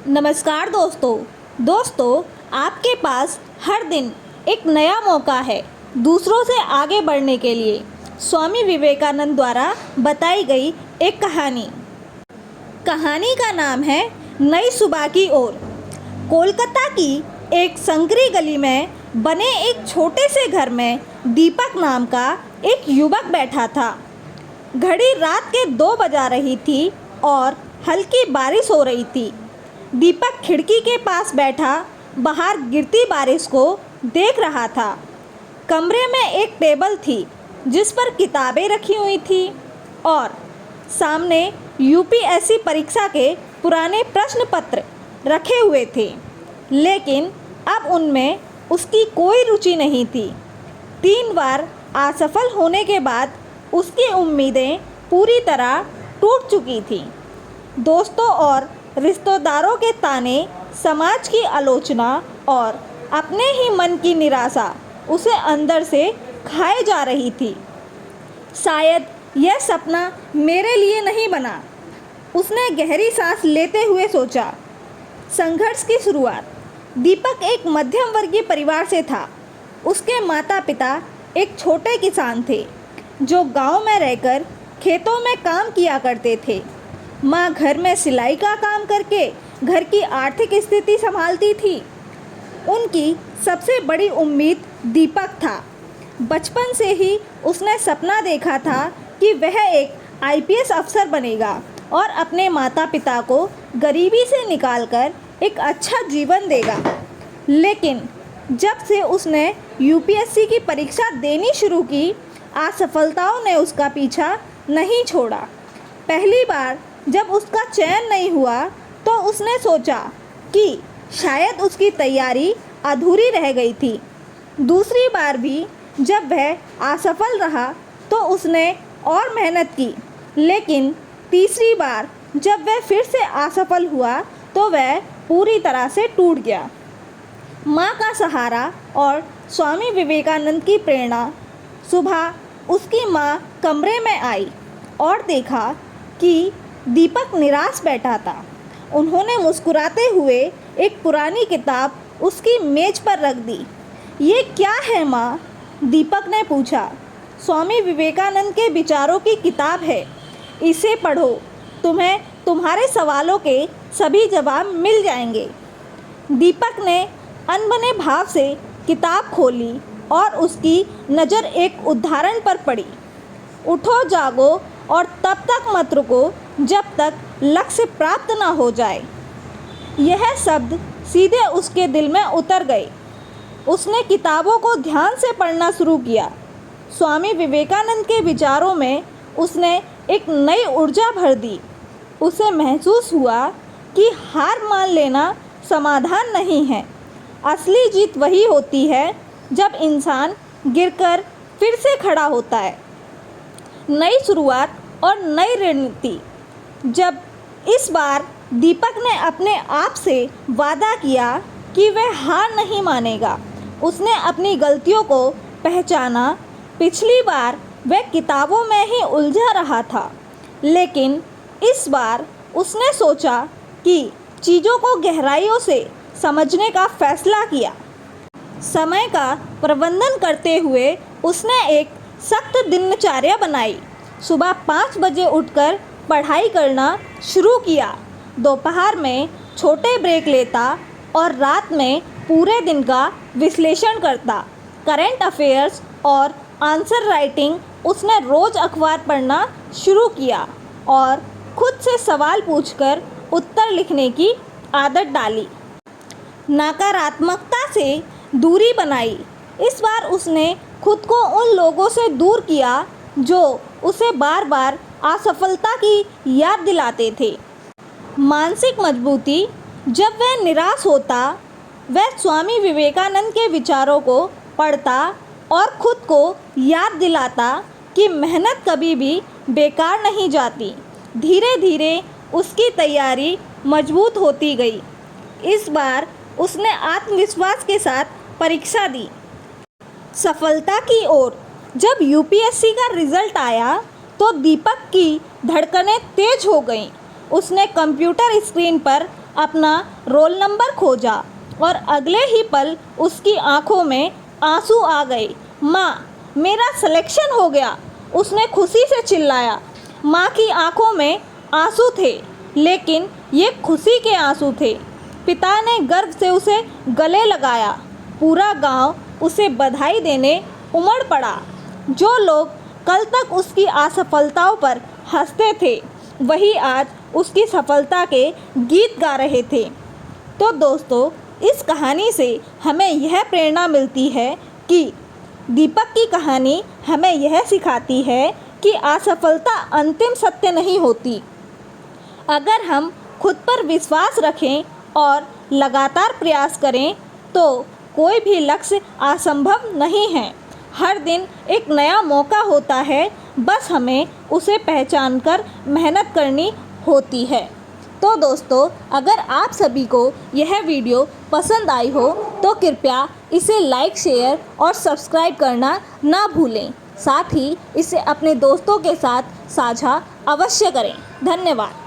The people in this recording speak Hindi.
नमस्कार दोस्तों, आपके पास हर दिन एक नया मौका है दूसरों से आगे बढ़ने के लिए। स्वामी विवेकानंद द्वारा बताई गई एक कहानी का नाम है नई सुबह की ओर। कोलकाता की एक संकरी गली में बने एक छोटे से घर में दीपक नाम का एक युवक बैठा था। घड़ी रात के 2 बजा रही थी और हल्की बारिश हो रही थी। दीपक खिड़की के पास बैठा बाहर गिरती बारिश को देख रहा था। कमरे में एक टेबल थी जिस पर किताबें रखी हुई थी और सामने यूपीएससी परीक्षा के पुराने प्रश्न पत्र रखे हुए थे, लेकिन अब उनमें उसकी कोई रुचि नहीं थी। 3 बार असफल होने के बाद उसकी उम्मीदें पूरी तरह टूट चुकी थीं। दोस्तों और रिश्तेदारों के ताने, समाज की आलोचना और अपने ही मन की निराशा उसे अंदर से खाए जा रही थी। शायद यह सपना मेरे लिए नहीं बना, उसने गहरी सांस लेते हुए सोचा। संघर्ष की शुरुआत। दीपक एक मध्यम वर्गीय परिवार से था। उसके माता पिता एक छोटे किसान थे जो गांव में रहकर खेतों में काम किया करते थे। माँ घर में सिलाई का काम करके घर की आर्थिक स्थिति संभालती थी। उनकी सबसे बड़ी उम्मीद दीपक था। बचपन से ही उसने सपना देखा था कि वह एक आईपीएस अफसर बनेगा और अपने माता पिता को गरीबी से निकालकर एक अच्छा जीवन देगा। लेकिन जब से उसने यूपीएससी की परीक्षा देनी शुरू की, असफलताओं ने उसका पीछा नहीं छोड़ा। पहली बार जब उसका चयन नहीं हुआ तो उसने सोचा कि शायद उसकी तैयारी अधूरी रह गई थी। दूसरी बार भी जब वह असफल रहा तो उसने और मेहनत की, लेकिन तीसरी बार जब वह फिर से असफल हुआ तो वह पूरी तरह से टूट गया। माँ का सहारा और स्वामी विवेकानंद की प्रेरणा। सुबह उसकी माँ कमरे में आई और देखा कि दीपक निराश बैठा था। उन्होंने मुस्कुराते हुए एक पुरानी किताब उसकी मेज पर रख दी। ये क्या है माँ? दीपक ने पूछा। स्वामी विवेकानंद के विचारों की किताब है, इसे पढ़ो, तुम्हें तुम्हारे सवालों के सभी जवाब मिल जाएंगे। दीपक ने अनबने भाव से किताब खोली और उसकी नज़र एक उदाहरण पर पड़ी। उठो जागो और तब तक मत रुको जब तक लक्ष्य प्राप्त न हो जाए। यह शब्द सीधे उसके दिल में उतर गए। उसने किताबों को ध्यान से पढ़ना शुरू किया। स्वामी विवेकानंद के विचारों में उसने एक नई ऊर्जा भर दी। उसे महसूस हुआ कि हार मान लेना समाधान नहीं है। असली जीत वही होती है जब इंसान गिरकर फिर से खड़ा होता है। नई शुरुआत और नई रणनीति। जब इस बार दीपक ने अपने आप से वादा किया कि वह हार नहीं मानेगा, उसने अपनी गलतियों को पहचाना। पिछली बार वह किताबों में ही उलझा रहा था, लेकिन इस बार उसने सोचा कि चीज़ों को गहराइयों से समझने का फैसला किया। समय का प्रबंधन करते हुए उसने एक सख्त दिनचर्या बनाई। सुबह 5 बजे उठकर पढ़ाई करना शुरू किया। दोपहर में छोटे ब्रेक लेता और रात में पूरे दिन का विश्लेषण करता। करंट अफेयर्स और आंसर राइटिंग। उसने रोज़ अखबार पढ़ना शुरू किया और खुद से सवाल पूछकर उत्तर लिखने की आदत डाली। नकारात्मकता से दूरी बनाई। इस बार उसने खुद को उन लोगों से दूर किया जो उसे बार बार असफलता की याद दिलाते थे। मानसिक मजबूती। जब वह निराश होता, वह स्वामी विवेकानंद के विचारों को पढ़ता और खुद को याद दिलाता कि मेहनत कभी भी बेकार नहीं जाती। धीरे धीरे उसकी तैयारी मजबूत होती गई। इस बार उसने आत्मविश्वास के साथ परीक्षा दी। सफलता की ओर। जब यूपीएससी का रिजल्ट आया तो दीपक की धड़कनें तेज हो गईं। उसने कंप्यूटर स्क्रीन पर अपना रोल नंबर खोजा और अगले ही पल उसकी आंखों में आंसू आ गए। माँ, मेरा सिलेक्शन हो गया, उसने खुशी से चिल्लाया। माँ की आंखों में आंसू थे, लेकिन ये खुशी के आंसू थे। पिता ने गर्व से उसे गले लगाया। पूरा गांव उसे बधाई देने उमड़ पड़ा। जो लोग कल तक उसकी असफलताओं पर हंसते थे, वही आज उसकी सफलता के गीत गा रहे थे। तो दोस्तों, इस कहानी से हमें यह प्रेरणा मिलती है कि दीपक की कहानी हमें यह सिखाती है कि असफलता अंतिम सत्य नहीं होती। अगर हम खुद पर विश्वास रखें और लगातार प्रयास करें तो कोई भी लक्ष्य असंभव नहीं है। हर दिन एक नया मौका होता है, बस हमें उसे पहचानकर मेहनत करनी होती है। तो दोस्तों, अगर आप सभी को यह वीडियो पसंद आई हो तो कृपया इसे लाइक, शेयर और सब्सक्राइब करना ना भूलें। साथ ही इसे अपने दोस्तों के साथ साझा अवश्य करें। धन्यवाद।